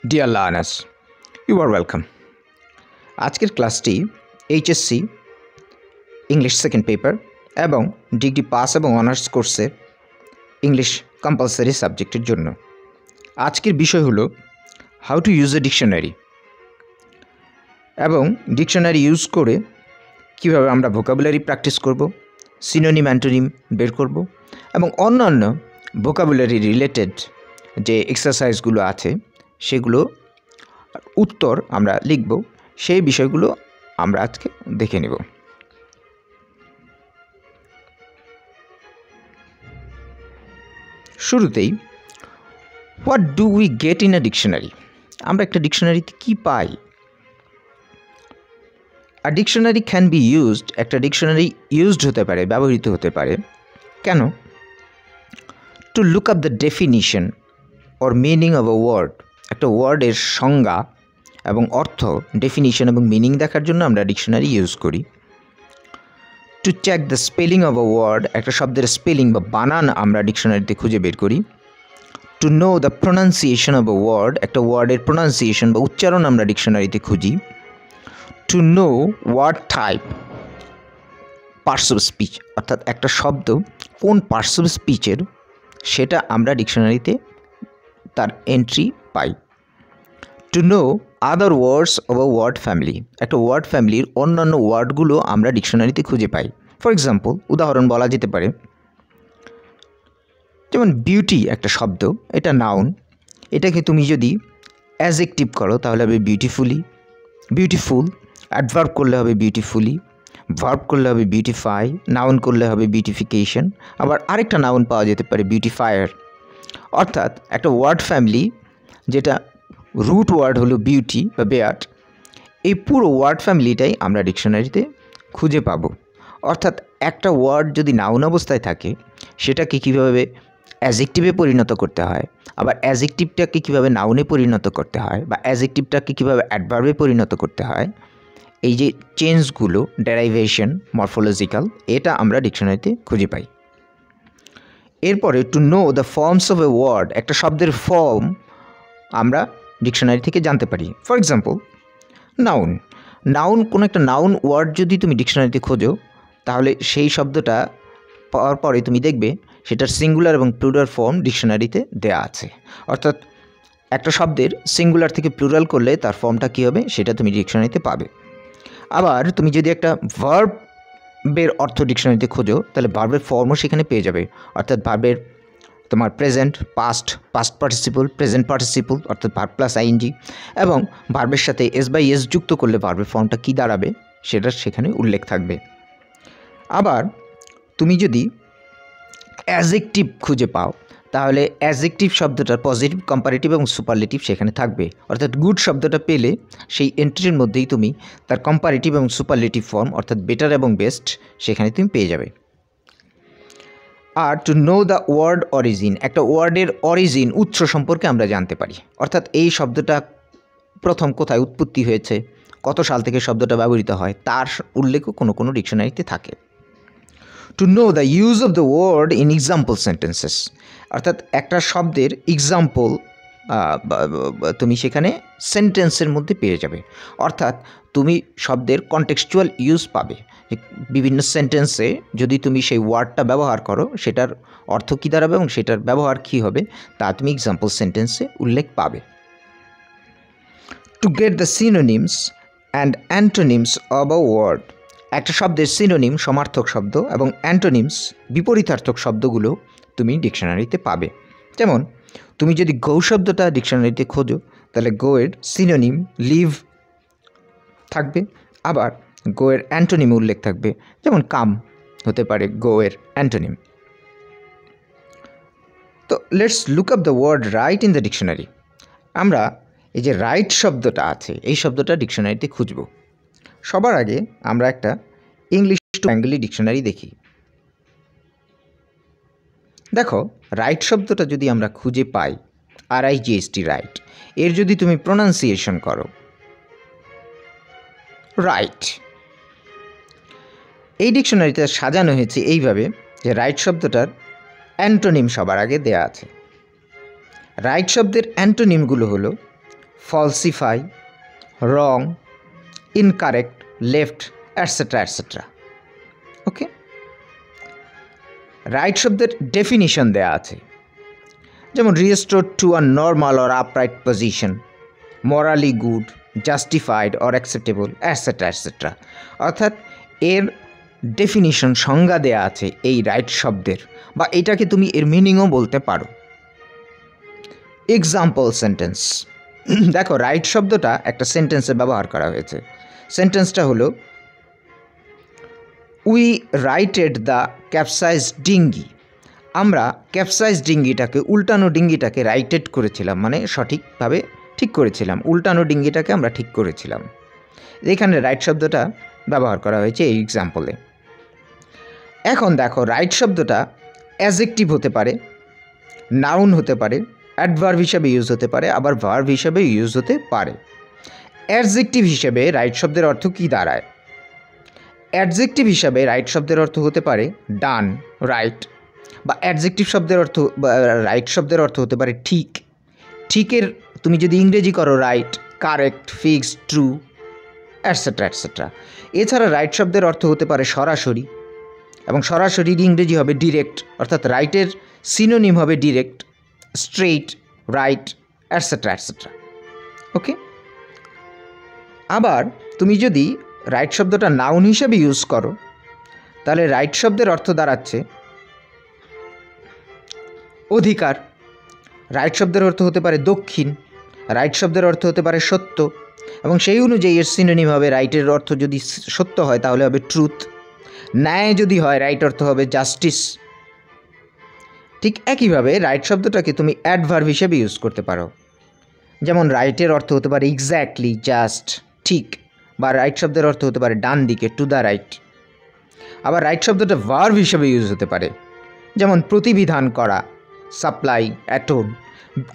Dear learners, you are welcome. আজকের ক্লাসটি HSC English second paper এবং ডিগ্রি পাস এবং অনার্স কোর্সের ইংলিশ কম্পালসারি সাবজেক্টের জন্য। আজকের বিষয় হলো how to use a dictionary এবং ডিকশনারি ইউজ করে কীভাবে আমরা ভোকাবুলারি প্র্যাকটিস করব, সিনোনিম অ্যান্টোনিম বের করব এবং অন্যান্য ভোকাবুলারি রিলেটেড যে এক্সারসাইজগুলো আছে সেগুলো উত্তর আমরা লিখব, সেই বিষয়গুলো আমরা আজকে দেখে নেব। শুরুতেই what do we get in a dictionary, আমরা একটা ডিকশনারিতে কী পাই। A dictionary can be used, একটা ডিকশনারি ইউজড হতে পারে, ব্যবহৃত হতে পারে কেন? To look up the definition or meaning of a word, একটা ওয়ার্ডের সংজ্ঞা এবং অর্থ, ডেফিনিশন এবং মিনিং দেখার জন্য আমরা ডিকশনারি ইউজ করি। To check the spelling of a word, একটা শব্দের স্পেলিং বা বানান আমরা ডিকশনারিতে খুঁজে বের করি। To know the pronunciation of a word, একটা ওয়ার্ডের প্রোনাউন্সিয়েশন বা উচ্চারণ আমরা ডিকশনারিতে খুঁজি। To know word type, parts of speech, অর্থাৎ একটা শব্দ কোন পার্টস অফ স্পিচের সেটা আমরা ডিকশনারিতে তার এন্ট্রি পাই। To know other words of a word family, একটা ওয়ার্ড ফ্যামিলির অন্যান্য ওয়ার্ডগুলো আমরা ডিকশনারিতে খুঁজে পাই। ফর এক্সাম্পল, উদাহরণ বলা যেতে পারে, যেমন বিউটি একটা শব্দ, এটা নাউন, এটাকে তুমি যদি অ্যাডজেক্টিভ করো তাহলে হবে বিউটিফুলি, বিউটিফুল, অ্যাডভার্ব করলে হবে বিউটিফুলি, ভার্ব করলে হবে বিউটিফাই, নাউন করলে হবে বিউটিফিকেশন, আবার আরেকটা নাউন পাওয়া যেতে পারে বিউটিফায়ার। অর্থাৎ একটা ওয়ার্ড ফ্যামিলি যেটা রুট ওয়ার্ড হলো বিউটি বা বেয়ার্ট, এই পুরো ওয়ার্ড ফ্যামিলিটাই আমরা ডিকশনারিতে খুঁজে পাবো। অর্থাৎ একটা ওয়ার্ড যদি নাউন অবস্থায় থাকে সেটাকে কীভাবে অ্যাডজেক্টিভে পরিণত করতে হয়, আবার অ্যাডজেক্টিভটাকে কীভাবে নাউনে পরিণত করতে হয়, বা অ্যাডজেক্টিভটাকে কীভাবে অ্যাডভার্বে পরিণত করতে হয়, এই যে চেঞ্জগুলো, ডেরাইভেশন, মরফোলজিক্যাল, এটা আমরা ডিকশনারিতে খুঁজে পাই। এরপরে to know the forms of a word, একটা শব্দের ফর্ম আমরা ডিকশনারি থেকে জানতে পারি। ফর এক্সাম্পল, নাউন, নাউন, কোনো একটা নাউন ওয়ার্ড যদি তুমি ডিকশনারিতে খোঁজো তাহলে সেই শব্দটা পাওয়ার পরে তুমি দেখবে সেটার সিঙ্গুলার এবং প্লুরাল ফর্ম ডিকশনারিতে দেয়া আছে। অর্থাৎ একটা শব্দের সিঙ্গুলার থেকে প্লুরাল করলে তার ফর্মটা কী হবে সেটা তুমি ডিকশনারিতে পাবে। আবার তুমি যদি একটা ভার্বের অর্থ ডিকশনারিতে খোঁজো তাহলে ভার্বের ফর্মও সেখানে পেয়ে যাবে। অর্থাৎ ভার্বের তোমার present, past, past participle, present participle অর্থাৎ ভার্ব প্লাস আইএনজি, এবং ভার্বের সাথে এস বাই এস যুক্ত করলে ভার্বের ফর্মটা কী দাঁড়াবে সেটা সেখানে উল্লেখ থাকবে। আবার তুমি যদি অ্যাডজেক্টিভ খুঁজে পাও তাহলে অ্যাডজেক্টিভ শব্দটার পজিটিভ, কম্পারেটিভ এবং সুপারলেটিভ সেখানে থাকবে। অর্থাৎ গুড শব্দটা পেলে সেই এন্ট্রির মধ্যেই তুমি তার কম্পারেটিভ এবং সুপারলেটিভ ফর্ম অর্থাৎ বেটার এবং বেস্ট সেখানে তুমি পেয়ে যাবে। আর to know the word origin, একটা ওয়ার্ডের অরিজিন, উৎস সম্পর্কে আমরা জানতে পারি। অর্থাৎ এই শব্দটা প্রথম কোথায় উৎপত্তি হয়েছে, কত সাল থেকে শব্দটা ব্যবহৃত হয় তার উল্লেখও কোনো কোনো ডিকশনারিতে থাকে। To know the use of the word in example sentences, অর্থাৎ একটা শব্দের এক্সাম্পল তুমি সেখানে সেন্টেন্সের মধ্যে পেয়ে যাবে। অর্থাৎ তুমি শব্দের কনটেক্সচুয়াল ইউজ পাবে, বিভিন্ন সেন্টেন্সে যদি তুমি সেই ওয়ার্ডটা ব্যবহার করো সেটার অর্থ কী দাঁড়াবে এবং সেটার ব্যবহার কী হবে তা তুমি এক্সাম্পল সেন্টেন্সে উল্লেখ পাবে। To get the synonyms and antonyms of a word, একটা শব্দের সিনোনিম, সমার্থক শব্দ, এবং অ্যান্টোনিমস, বিপরীতার্থক শব্দগুলো তুমি ডিকশনারিতে পাবে। যেমন তুমি যদি গো শব্দটা ডিকশনারিতে খোঁজো তাহলে গো এর সিনোনিম লিভ থাকবে, আবার গো এর অ্যান্টোনিম উল্লেখ থাকবে, যেমন কাম হতে পারে গো এর অ্যান্টোনিম। তো let's look up the word right in the dictionary, আমরা এই যে রাইট শব্দটা আছে এই শব্দটা ডিকশনারিতে খুঁজব। সবার আগে আমরা একটা ইংলিশ টু বেঙ্গলি ডিকশনারি দেখি। দেখো, রাইট শব্দটা যদি আমরা খুঁজে পাই, RIGHT রাইট, এর যদি তুমি প্রোনাউন্সিয়েশন করো রাইট, এই ডিকশনারিটা সাজানো হয়েছে এইভাবে যে রাইট শব্দটার অ্যান্টোনিম সবার আগে দেয়া আছে। রাইট শব্দের অ্যান্টোনিমগুলো হলো falsify, wrong, incorrect, left, etc. etc. ওকে, রাইট শব্দের ডেফিনিশন দেয়া আছে, যেমন restore to a normal or upright position, morally good, justified or acceptable, etcetera etcetera. অর্থাৎ এর ডেফিনিশন, সংজ্ঞা দেয়া আছে এই রাইট শব্দের, বা এটাকে তুমি এর মিনিংও বলতে পারো। এক্সাম্পল সেন্টেন্স, দেখো রাইট শব্দটা একটা সেন্টেন্সে ব্যবহার করা হয়েছে। সেন্টেন্সটা হলো উই রাইটেড দ্য ক্যাপসাইজ ডিঙ্গি। আমরা ক্যাপসাইজ ডিঙ্গিটাকে, উল্টানো ডিঙ্গিটাকে রাইটেড করেছিলাম, মানে সঠিকভাবে ঠিক করেছিলাম। উল্টানো ডিঙ্গিটাকে আমরা ঠিক করেছিলাম। এখানে রাইট শব্দটা ব্যবহার করা হয়েছে এই এক্সাম্পলে। এখন দেখো রাইট শব্দটা অ্যাডজেক্টিভ হতে পারে, নাউন হতে পারে, অ্যাডভার্ব হিসাবে ইউজ হতে পারে, আবার ভার্ব হিসাবে ইউজ হতে পারে। অ্যাডজেক্টিভ হিসেবে রাইট শব্দের অর্থ কী দাঁড়ায়? অ্যাডজেক্টিভ হিসাবে রাইট শব্দের অর্থ হতে পারে ডান, রাইট, বা অ্যাডজেক্টিভ শব্দের অর্থ, রাইট শব্দের অর্থ হতে পারে ঠিক। ঠিকের তুমি যদি ইংরেজি করো right, correct, fixed, true, etcetera etcetera. এছাড়া রাইট শব্দের অর্থ হতে পারে সরাসরি, এবং সরাসরির ইংরেজি হবে ডিরেক্ট, অর্থাৎ রাইটের সিনোনিম হবে direct, straight, right, etcetera etcetera. Okay, আবার তুমি যদি রাইট শব্দটা নাউন হিসেবে ইউজ করো, তাহলে রাইট শব্দের অর্থ দাঁড়াচ্ছে অধিকার। রাইট শব্দের অর্থ হতে পারে দক্ষিণ, রাইট শব্দের অর্থ হতে পারে সত্য, এবং সেই অনুযায়ী এর সিনোনিম হবে, রাইটের অর্থ যদি সত্য হয় তাহলে হবে ট্রুথ, ন্যায় যদি হয় রাইট অর্থ হবে জাস্টিস। ঠিক একইভাবে রাইট শব্দটাকে তুমি অ্যাডভার্ব হিসেবে ইউজ করতে পারো, যেমন রাইটের অর্থ হতে পারে এক্স্যাক্টলি, জাস্ট, ঠিক, বা রাইট শব্দের অর্থ হতে পারে ডান দিকে, টু দ্য রাইট। আবার রাইট শব্দটা ভার্ব হিসেবে ইউজ হতে পারে, যেমন প্রতিবিধান করা, সাপ্লাই, অ্যাটোন,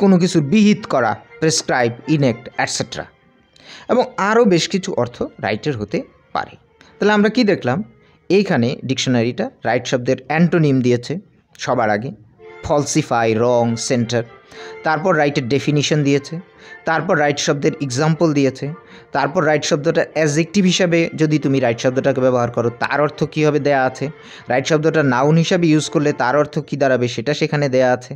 কোনো কিছুর বিহিত করা, প্রেসক্রাইব, ইনেক্ট, অ্যাটসেট্রা, এবং আরও বেশ কিছু অর্থ রাইটের হতে পারে। তাহলে আমরা কি দেখলাম? এইখানে ডিকশনারিটা রাইট শব্দের অ্যান্টোনিম দিয়েছে সবার আগে, ফলসিফাই, রং, সেন্টার। তারপর রাইটের ডেফিনিশন দিয়েছে, তারপর রাইট শব্দের এক্সাম্পল দিয়েছে, তারপর রাইট শব্দটা অ্যাডজেক্টিভ হিসাবে যদি তুমি রাইট শব্দটাকে ব্যবহার করো তার অর্থ কী হবে দেয়া আছে। রাইট শব্দটা নাউন হিসাবে ইউজ করলে তার অর্থ কী দাঁড়াবে সেটা সেখানে দেয়া আছে।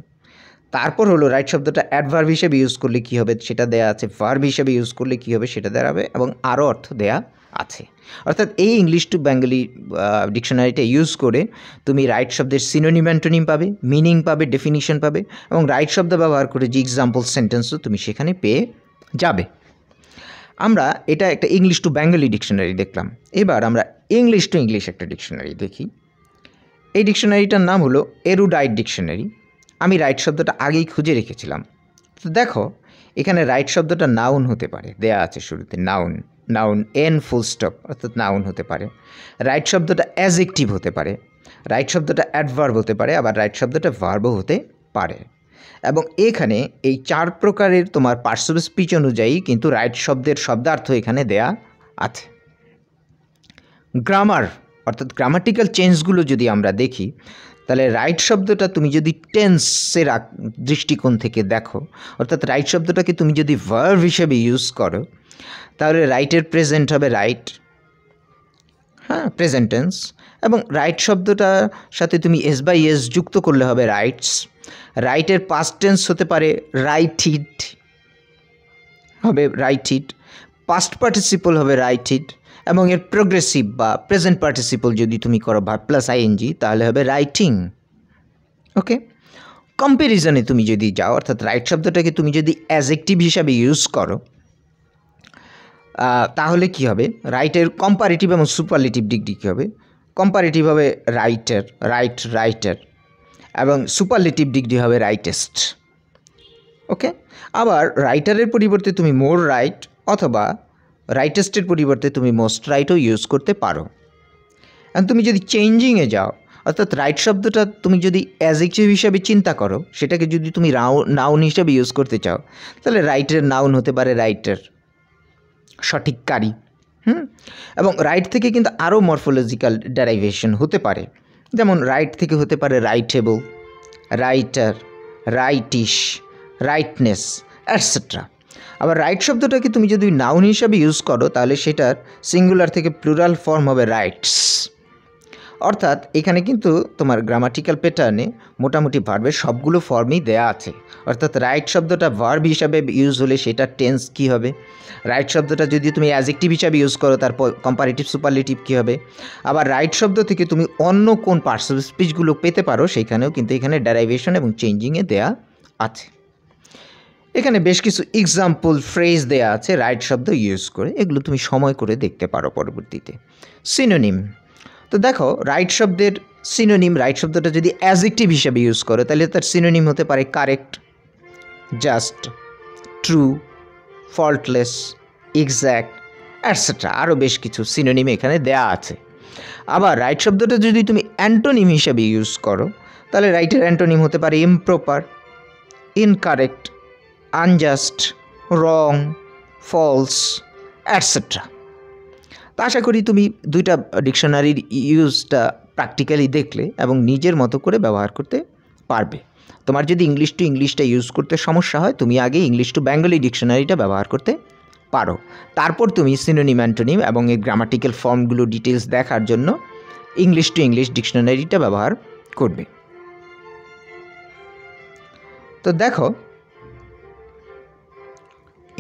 তারপর হলো রাইট শব্দটা অ্যাডভার্ব হিসেবে ইউজ করলে কী হবে সেটা দেয়া আছে, ভার্ব হিসেবে ইউজ করলে কী হবে সেটা দাঁড়াবে, এবং আরও অর্থ দেয়া আছে। অর্থাৎ এই ইংলিশ টু বেঙ্গলি ডিকশনারিটা ইউজ করে তুমি রাইট শব্দের সিনোনিম, অ্যান্টোনিম পাবে, মিনিং পাবে, ডেফিনিশন পাবে, এবং রাইট শব্দ ব্যবহার করে যে এক্সাম্পল সেন্টেন্সও তুমি সেখানে পেয়ে যাবে। আমরা এটা একটা ইংলিশ টু বেঙ্গলি ডিকশনারি দেখলাম। এবার আমরা ইংলিশ টু ইংলিশ একটা ডিকশনারি দেখি। এই ডিকশনারিটার নাম হলো এরুডাইট ডিকশনারি। আমি রাইট শব্দটা আগেই খুঁজে রেখেছিলাম। তো দেখো এখানে রাইট শব্দটা নাউন হতে পারে, দেয়া আছে শুরুতে noun, noun N full stop, অর্থাৎ নাউন হতে পারে। রাইট শব্দটা অ্যাডজেক্টিভ হতে পারে, রাইট শব্দটা অ্যাডভার্ব হতে পারে, আবার রাইট শব্দটা ভার্বও হতে পারে। এবং এখানে এই 4 প্রকারের তোমার পার্টস অফ স্পিচ অনুযায়ী কিন্তু রাইট শব্দের শব্দার্থ এখানে দেয়া আছে। গ্রামার অর্থাৎ গ্রামাটিক্যাল চেঞ্জগুলো যদি আমরা দেখি, তাহলে রাইট শব্দটা তুমি যদি টেন্সের দৃষ্টিকোণ থেকে দেখো, অর্থাৎ রাইট শব্দটাকে তুমি যদি ভার্ব হিসেবে ইউজ করো, তাহলে রাইটের প্রেজেন্ট হবে রাইট, হ্যাঁ, প্রেজেন্ট টেন্স, এবং রাইট শব্দটার সাথে তুমি এস বাই এস যুক্ত করলে হবে রাইটস। রাইটের পাস্ট টেন্স হতে পারে রাইটিড, হবে রাইটিড, পাস্ট পার্টিসিপল হবে রাইটিড, এবং এর প্রোগ্রেসিভ বা প্রেজেন্ট পার্টিসিপল যদি তুমি করো ভার্ব প্লাস আইএনজি তাহলে হবে রাইটিং। ওকে, কম্প্যারিজনে তুমি যদি যাও, অর্থাৎ রাইট শব্দটাকে তুমি যদি অ্যাডজেক্টিভ হিসাবে ইউজ করো, তাহলে কি হবে? রাইটের কম্পারেটিভ এবং সুপারলেটিভ ডিগ্রি কী হবে? কম্পারেটিভ হবে রাইটার, রাইট, রাইটার, এবং সুপারলেটিভ ডিগ্রি হবে রাইটেস্ট। ওকে, আবার রাইটারের পরিবর্তে তুমি মোর রাইট অথবা রাইটেস্টের পরিবর্তে তুমি মোস্ট রাইটও ইউজ করতে পারো। এবং তুমি যদি চেঞ্জিংয়ে যাও, অর্থাৎ রাইট শব্দটা তুমি যদি অ্যাডজেক্টিভ হিসাবে চিন্তা করো, সেটাকে যদি তুমি নাউন হিসাবে ইউজ করতে চাও, তাহলে রাইটের নাউন হতে পারে রাইটার, সঠিককারী। এবং রাইট থেকে কিন্তু আরও মরফোলজিক্যাল ডেরাইভেশন হতে পারে, যেমন রাইট থেকে হতে পারে রাইটেবল, রাইটার, রাইটিশ, রাইটনেস, অ্যাটসেট্রা। আবার রাইট শব্দটাকে তুমি যদি নাউন হিসাবে ইউজ করো তাহলে সেটার সিঙ্গুলার থেকে প্লুরাল ফর্ম হবে রাইটস। অর্থাৎ এখানে কিন্তু তোমার গ্রামাটিক্যাল প্যাটার্নে মোটামুটি ভার্বের সবগুলো ফর্মই দেয়া আছে। অর্থাৎ রাইট শব্দটা ভার্ব হিসাবে ইউজ হলে সেটার টেন্স কী হবে, রাইট শব্দটা যদি তুমি অ্যাডজেক্টিভ হিসাবে ইউজ করো তার কম্পারেটিভ সুপারলেটিভ কী হবে, আবার রাইট শব্দ থেকে তুমি অন্য কোন পার্টস অফ স্পিচগুলো পেতে পারো সেইখানেও কিন্তু এখানে ডেরাইভেশন এবং চেঞ্জিংয়ে দেয়া আছে। এখানে বেশ কিছু এক্সাম্পল ফ্রেজ দেয়া আছে রাইট শব্দ ইউজ করে, এগুলো তুমি সময় করে দেখতে পারো পরবর্তীতে। সিনোনিম, তো দেখো রাইট শব্দের সিনোনিম, রাইট শব্দটা যদি অ্যাডজেক্টিভ হিসাবে ইউজ করো তাহলে তার সিনোনিম হতে পারে correct, just, true, faultless, exact, etcetera. আরও বেশ কিছু সিনোনিম এখানে দেয়া আছে। আবার রাইট শব্দটা যদি তুমি অ্যান্টোনিম হিসাবে ইউজ করো তাহলে রাইটের অ্যান্টোনিম হতে পারে ইমপ্রপার, ইনকারেক্ট, আনজাস্ট, রং, ফলস, অ্যাটসেট্রা। তা আশা করি তুমি দুইটা ডিকশনারির ইউজটা প্র্যাকটিক্যালি দেখলে এবং নিজের মতো করে ব্যবহার করতে পারবে। তোমার যদি ইংলিশ টু ইংলিশটা ইউজ করতে সমস্যা হয় তুমি আগে ইংলিশ টু বেঙ্গলি ডিকশনারিটা ব্যবহার করতে পারো, তারপর তুমি সিনোনিম, অ্যান্টোনিম এবং এই গ্রামাটিক্যাল ফর্মগুলো ডিটেলস দেখার জন্য ইংলিশ টু ইংলিশ ডিকশনারিটা ব্যবহার করবে। তো দেখো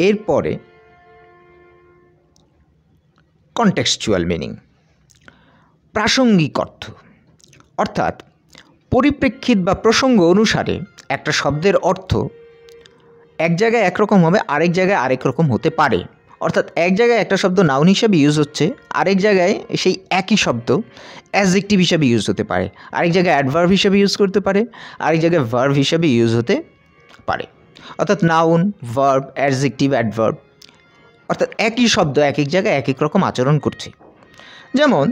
এরপরে কনটেক্সচুয়াল মিনিং, প্রাসঙ্গিক অর্থ, অর্থাৎ পরিপ্রেক্ষিত বা প্রসঙ্গ অনুসারে একটা শব্দের অর্থ এক জায়গায় একরকম হবে, আরেক জায়গায় আরেক রকম হতে পারে। অর্থাৎ এক জায়গায় একটা শব্দ নাউন হিসাবে ইউজ হচ্ছে, আরেক জায়গায় সেই একই শব্দ অ্যাডজেক্টিভ হিসাবে ইউজ হতে পারে, আরেক জায়গায় অ্যাডভার্ব হিসাবে ইউজ করতে পারে, আরেক জায়গায় ভার্ব হিসাবে ইউজ হতে পারে। অর্থাৎ নাউন, ভার্ব, অ্যাডজেক্টিভ, অ্যাডভার্ব, অর্থাৎ একই শব্দ এক এক জায়গায় এক এক রকম আচরণ করছে। যেমন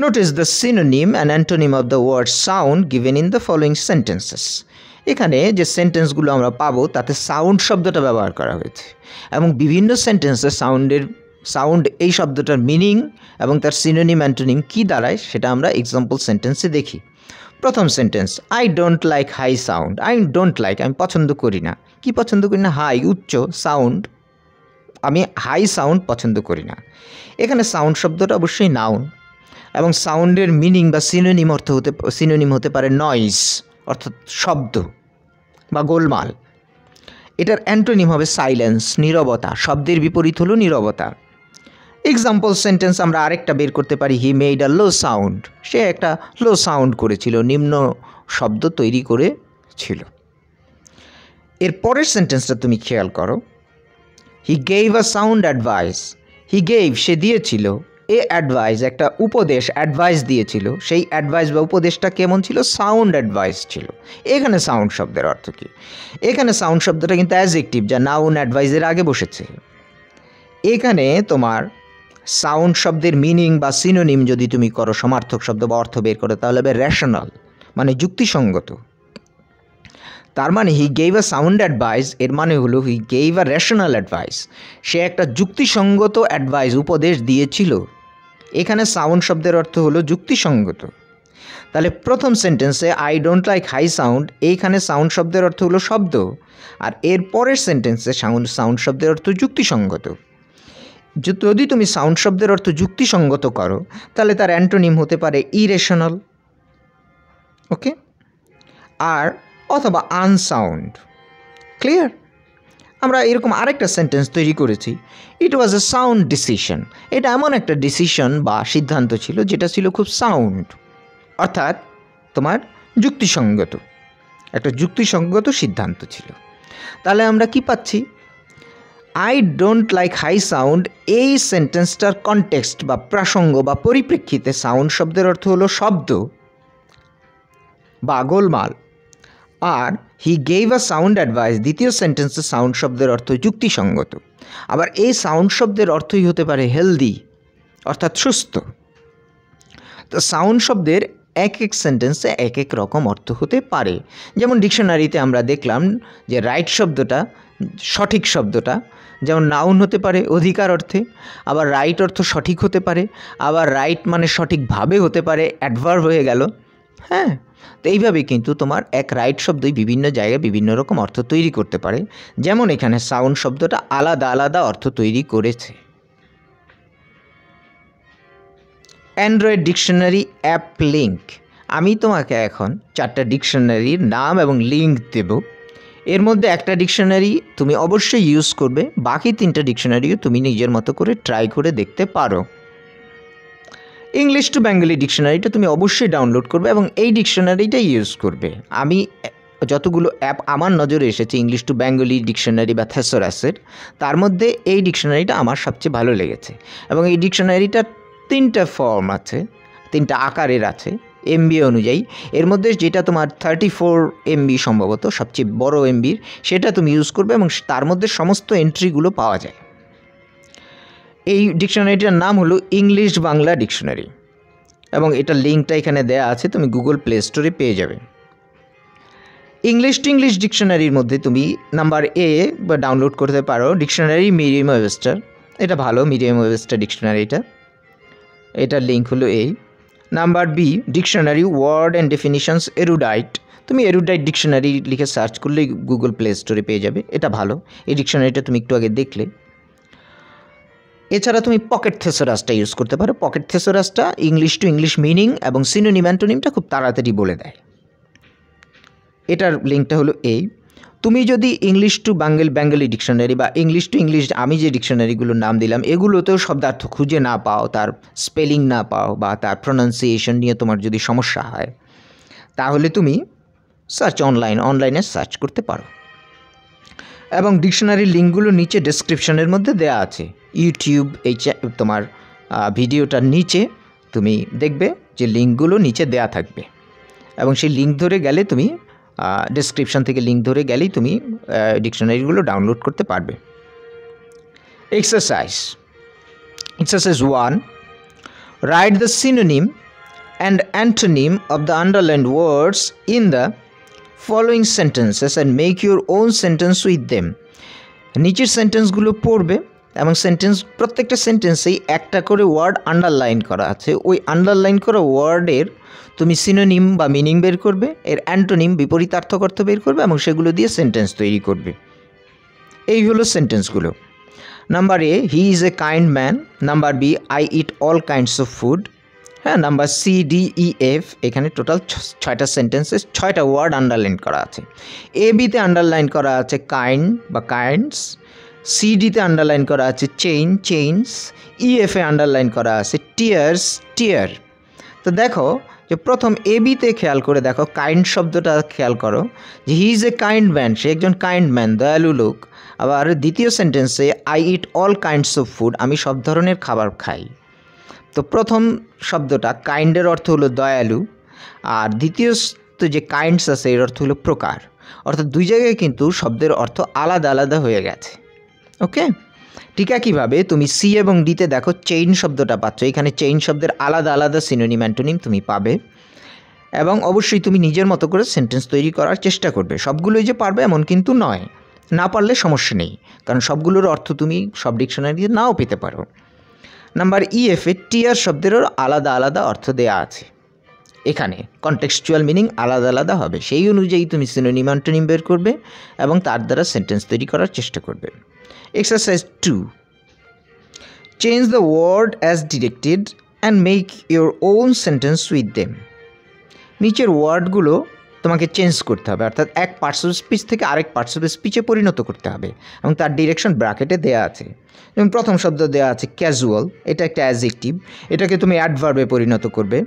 notice the synonym and antonym of the word sound given in the following sentences. এখানে যে সেন্টেন্সগুলো আমরা পাবো তাতে সাউন্ড শব্দটা ব্যবহার করা হয়েছে এবং বিভিন্ন সেন্টেন্সে সাউন্ড এই শব্দটার মিনিং এবং তার সিনোনিম, অ্যান্টোনিম কী দাঁড়ায় সেটা আমরা এক্সাম্পল সেন্টেন্সে দেখি। প্রথম sentence, I don't like high sound. I don't like, আমি পছন্দ করি না। কি পছন্দ করি না? হাই, উচ্চ সাউন্ড, আমি হাই সাউন্ড পছন্দ করি না। এখানে সাউন্ড শব্দটা অবশ্যই নাউন এবং সাউন্ডের মিনিং বা সিনোনিম হতে পারে নয়েজ, অর্থাৎ শব্দ বা গোলমাল। এটার অ্যান্টোনিম হবে সাইলেন্স, নীরবতা। শব্দের বিপরীত হলো নীরবতা। এক্সাম্পল সেন্টেন্স আমরা আরেকটা বের করতে পারি, he made a low sound. সে একটা লো সাউন্ড করেছিল, নিম্ন শব্দ তৈরি করেছিল। এর পরের সেন্টেন্সটা তুমি খেয়াল করো, he gave a sound advice. He gave, সে দিয়েছিল, এ অ্যাডভাইস, একটা উপদেশ, অ্যাডভাইস দিয়েছিল। সেই অ্যাডভাইস বা উপদেশটা কেমন ছিল? সাউন্ড অ্যাডভাইস ছিল। এখানে সাউন্ড শব্দের অর্থ কী? এখানে সাউন্ড শব্দটা কিন্তু অ্যাডজেক্টিভ, যা নাউন অ্যাডভাইসের আগে বসেছে। এখানে তোমার সাউন্ড শব্দের মিনিং বা সিনোনিম যদি তুমি করো, সমার্থক শব্দ বা অর্থ বের করো, তাহলে হবে রেশনাল, মানে যুক্তিসঙ্গত। তার মানে he gave a sound advice, এর মানে হলো he gave a rational advice. সে একটা যুক্তিসঙ্গত অ্যাডভাইস, উপদেশ দিয়েছিল। এখানে সাউন্ড শব্দের অর্থ হলো যুক্তিসঙ্গত। তাহলে প্রথম সেন্টেন্সে I don't like high sound, এইখানে সাউন্ড শব্দের অর্থ হলো শব্দ, আর এর পরের সেন্টেন্সে সাউন্ড শব্দের অর্থ যুক্তিসঙ্গত। যদি তুমি সাউন্ড শব্দের অর্থ যুক্তিসঙ্গত করো তাহলে তার অ্যান্টোনিম হতে পারে ইরেশনাল, ওকে, আর অথবা আনসাউন্ড। ক্লিয়ার? আমরা এরকম আরেকটা সেন্টেন্স তৈরি করেছি, ইট ওয়াজ এ সাউন্ড ডিসিশন। এটা এমন একটা ডিসিশন বা সিদ্ধান্ত ছিল যেটা ছিল খুব সাউন্ড, অর্থাৎ তোমার যুক্তিসঙ্গত, একটা যুক্তিসঙ্গত সিদ্ধান্ত ছিল। তাহলে আমরা কি পাচ্ছি? I don't like high sound, এই সেন্টেন্সটার কনটেক্সট বা প্রাসঙ্গ বা পরিপ্রেক্ষিতে সাউন্ড শব্দের অর্থ হলো শব্দ বা গোলমাল, আর he gave a sound advice, দ্বিতীয় সেন্টেন্সে সাউন্ড শব্দের অর্থ যুক্তিসঙ্গত। আবার এই সাউন্ড শব্দের অর্থই হতে পারে হেলদি, অর্থাৎ সুস্থ। তো সাউন্ড শব্দের এক এক সেন্টেন্সে এক এক রকম অর্থ হতে পারে। যেমন ডিকশনারিতে আমরা দেখলাম যে রাইট শব্দটা, সঠিক শব্দটা, যেমন নাউন হতে পারে অধিকার অর্থে, আবার রাইট অর্থ সঠিক হতে পারে, আবার রাইট মানে সঠিকভাবে হতে পারে, অ্যাডভার্ব হয়ে গেল, হ্যাঁ, তো এইভাবে কিন্তু তোমার এক রাইট শব্দই বিভিন্ন জায়গায় বিভিন্ন রকম অর্থ তৈরি করতে পারে। যেমন এখানে সাউন্ড শব্দটা আলাদা আলাদা অর্থ তৈরি করেছে। অ্যান্ড্রয়েড ডিকশনারি অ্যাপ লিঙ্ক, আমি তোমাকে এখন 4টা ডিকশনারির নাম এবং লিঙ্ক দেব। এর মধ্যে একটা ডিকশনারি তুমি অবশ্যই ইউজ করবে, বাকি 3টা ডিকশনারিও তুমি নিজের মতো করে ট্রাই করে দেখতে পারো। ইংলিশ টু বেঙ্গলি ডিকশনারিটা তুমি অবশ্যই ডাউনলোড করবে এবং এই ডিকশনারিটা ইউজ করবে। আমি যতগুলো অ্যাপ আমার নজরে এসেছে ইংলিশ টু বেঙ্গলি ডিকশনারি বা থেসরাসের, তার মধ্যে এই ডিকশনারিটা আমার সবচেয়ে ভালো লেগেছে। এবং এই ডিকশনারিটার 3টা ফর্ম আছে, 3টা আকারের আছে এমবি অনুযায়ী। এর মধ্যে যেটা তোমার 34 এমবি সম্ভবত সবচেয়ে বড় এমবির, সেটা তুমি ইউজ করবে এবং তার মধ্যে সমস্ত এন্ট্রিগুলো পাওয়া যায়। এই ডিকশনারিটার নাম হলো ইংলিশ বাংলা ডিকশনারি এবং এটার লিঙ্কটা এখানে দেয়া আছে, তুমি গুগল প্লে স্টোরে পেয়ে যাবে। ইংলিশ টু ইংলিশ ডিকশনারির মধ্যে তুমি নাম্বার এ বা ডাউনলোড করতে পারো ডিকশনারি মিরিয়াম ওয়েবস্টার, এটা ভালো মিরিয়াম ওয়েবস্টার ডিকশনারিটা, এটার লিঙ্ক হলো এই। Number B dictionary word and definitions erudite, তুমি এরুডাইট ডিকশনারি লিখে সার্চ করলেই গুগল প্লে স্টোরে পেয়ে যাবে, এটা ভালো। এই ডিকশনারিটা তুমি একটু আগে দেখলে। এছাড়া তুমি পকেট থেসরাসটা ইউজ করতে পারো। পকেট থেসরাসটা ইংলিশ টু ইংলিশ মিনিং এবং সিনোনিম অ্যান্টোনিমটা খুব তাড়াতাড়ি বলে দেয়। এটার লিঙ্কটা হলো এই। তুমি যদি ইংলিশ টু বেঙ্গলি ডিকশনারি বা ইংলিশ টু ইংলিশ আমি যে ডিকশনারিগুলোর নাম দিলাম এগুলোতেও শব্দার্থ খুঁজে না পাও, তার স্পেলিং না পাও বা তার প্রনাউন্সিয়েশন নিয়ে তোমার যদি সমস্যা হয়, তাহলে তুমি অনলাইনে সার্চ করতে পারো। এবং ডিকশনারির লিঙ্কগুলো নিচে ডেসক্রিপশনের মধ্যে দেয়া আছে। ইউটিউব এই তোমার ভিডিওটার নিচে তুমি দেখবে যে লিঙ্কগুলো নিচে দেয়া থাকবে এবং সেই লিঙ্ক ধরে গেলে তুমি ডেসক্রিপশন থেকে লিঙ্ক ধরে গেলেই তুমি ডিকশনারিগুলো ডাউনলোড করতে পারবে। Exercise 1, write the synonym and antonym of the underlined words in the following sentences and make your own sentence with them. নিচের সেন্টেন্সগুলো পড়বে এবং প্রত্যেকটা সেন্টেন্সেই একটা করে ওয়ার্ড আন্ডারলাইন করা আছে। ওই আন্ডারলাইন করা ওয়ার্ডের তুমি সিনোনিম বা মিনিং বের করবে, এর অ্যান্টোনিম বিপরীতার্থক অর্থ বের করবে এবং সেগুলো দিয়ে সেন্টেন্স তৈরি করবে। এই হলো সেন্টেন্সগুলো। Number A, he is a kind man. Number B, I eat all kinds of food. হ্যাঁ, number C, D, E, F, এখানে টোটাল 6টা সেন্টেন্সে 6টা ওয়ার্ড আন্ডারলাইন করা আছে। এ বিতে আন্ডারলাইন করা আছে কাইন্ড বা কাইন্ডস, সি ডিতে আন্ডারলাইন করা আছে চেইনস, ই এফে আন্ডারলাইন করা আছে টিয়ার। তো দেখো যে প্রথম এ বিতে খেয়াল করে দেখো কাইন্ড শব্দটা খেয়াল করো যে he is a kind man, সে একজন কাইন্ড ম্যান, দয়ালু লোক। আবার দ্বিতীয় সেন্টেন্সে I eat all kinds of food, আমি সব ধরনের খাবার খাই। তো প্রথম শব্দটা কাইন্ডের অর্থ হলো দয়ালু, আর দ্বিতীয় যে কাইন্ডস আছে এর অর্থ হলো প্রকার। অর্থাৎ দুই জায়গায় কিন্তু শব্দের অর্থ আলাদা আলাদা হয়ে গেছে। ওকে, ঠিক একইভাবে তুমি সি এবং ডিতে দেখো চেইন শব্দটা পাচ্ছ, এখানে চেইন শব্দের আলাদা আলাদা সিনোনিম অ্যান্টোনিম তুমি পাবে এবং অবশ্যই তুমি নিজের মতো করে সেন্টেন্স তৈরি করার চেষ্টা করবে। সবগুলোই যে পারবে এমন কিন্তু নয়, না পারলে সমস্যা নেই, কারণ সবগুলোর অর্থ তুমি সব ডিকশনারিতে নাও পেতে পারো। নাম্বার ই এফে টিয়ার শব্দেরও আলাদা আলাদা অর্থ দেয়া আছে, এখানে কনটেক্সচুয়াল মিনিং আলাদা আলাদা হবে, সেই অনুযায়ী তুমি সিনোনিম অ্যান্টোনিম বের করবে এবং তার দ্বারা সেন্টেন্স তৈরি করার চেষ্টা করবে। Exercise 2, change the word as directed and make your own sentence with them. নিচের ওয়ার্ডগুলো তোমাকে চেঞ্জ করতে হবে, অর্থাৎ এক পার্টস অফ স্পিচ থেকে আরেক পার্টস অফ স্পিচে পরিণত করতে হবে এবং তার ডিরেকশন ব্র্যাকেটে দেওয়া আছে। যেমন প্রথম শব্দ দেওয়া আছে ক্যাজুয়াল, এটা একটা অ্যাডজেক্টিভ, এটাকে তুমি অ্যাডভার্বে পরিণত করবে।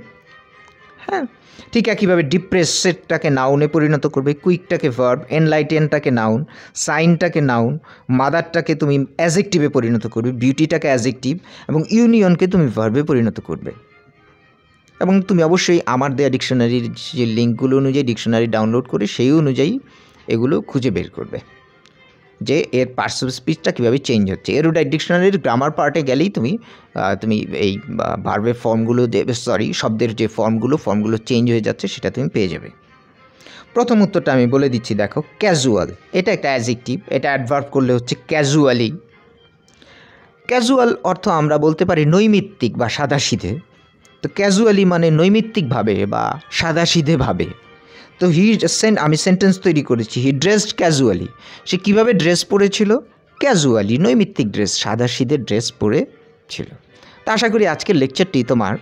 হ্যাঁ, ঠিক একইভাবে ডিপ্রেসেডটাকে নাউনে পরিণত করবে, কুইকটাকে ভার্ব, এনলাইটেনটাকে নাউন, সাইনটাকে নাউন, মাদারটাকে তুমি অ্যাজেক্টিভে পরিণত করবে, বিউটিটাকে অ্যাজেক্টিভ এবং ইউনিয়নকে তুমি ভার্বে পরিণত করবে। এবং তুমি অবশ্যই আমার দেওয়া ডিকশনারির যে লিঙ্কগুলো অনুযায়ী ডিকশনারি ডাউনলোড করে সেই অনুযায়ী এগুলো খুঁজে বের করবে যে এর পার্টস অফ স্পিচটা কীভাবে চেঞ্জ হচ্ছে। এরুডাইট ডিকশনারির গ্রামার পার্টে গেলেই তুমি এই ভার্বের ফর্মগুলো শব্দের যে ফর্মগুলো চেঞ্জ হয়ে যাচ্ছে সেটা তুমি পেয়ে যাবে। প্রথম উত্তরটা আমি বলে দিচ্ছি, দেখো ক্যাজুয়াল, এটা একটা অ্যাডজেক্টিভ, এটা অ্যাডভার্ব করলে হচ্ছে ক্যাজুয়ালি। ক্যাজুয়াল অর্থ আমরা বলতে পারি নৈমিত্তিক বা সাদাসিধে। তো ক্যাজুয়ালি মানে নৈমিত্তিকভাবে বা সাদাসিধেভাবে। তো আমি সেন্টেন্স তৈরি করেছি, হি ড্রেসড ক্যাজুয়ালি। সে কীভাবে ড্রেস পরেছিল? ক্যাজুয়ালি, নৈমিত্তিক ড্রেস, সাদাসিধে ড্রেস পরেছিল। তা আশা করি আজকের লেকচারটি তোমার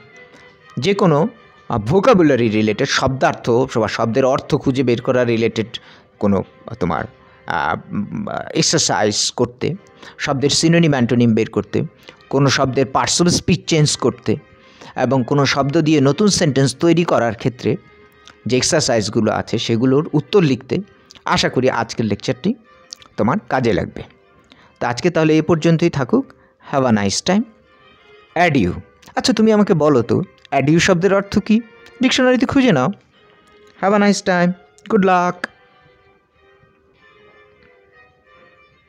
যে কোনো ভোকাবুলারি রিলেটেড, শব্দার্থ বা শব্দের অর্থ খুঁজে বের করা রিলেটেড কোনো তোমার এক্সারসাইজ করতে, শব্দের সিনোনিম অ্যান্টোনিম বের করতে, কোনো শব্দের পার্সোনাল স্পিচ চেঞ্জ করতে এবং কোনো শব্দ দিয়ে নতুন সেন্টেন্স তৈরি করার ক্ষেত্রে যে এক্সারসাইজগুলো আছে সেগুলোর উত্তর লিখতে আশা করি আজকের লেকচারটি তোমার কাজে লাগবে। তো আজকে তাহলে এ পর্যন্তই থাকুক। Have a nice time. Adieu. আচ্ছা তুমি আমাকে বলো তো অ্যাডিউ শব্দের অর্থ কী? ডিকশনারিতে খুঁজে নাও। Have a nice time. Good lakh.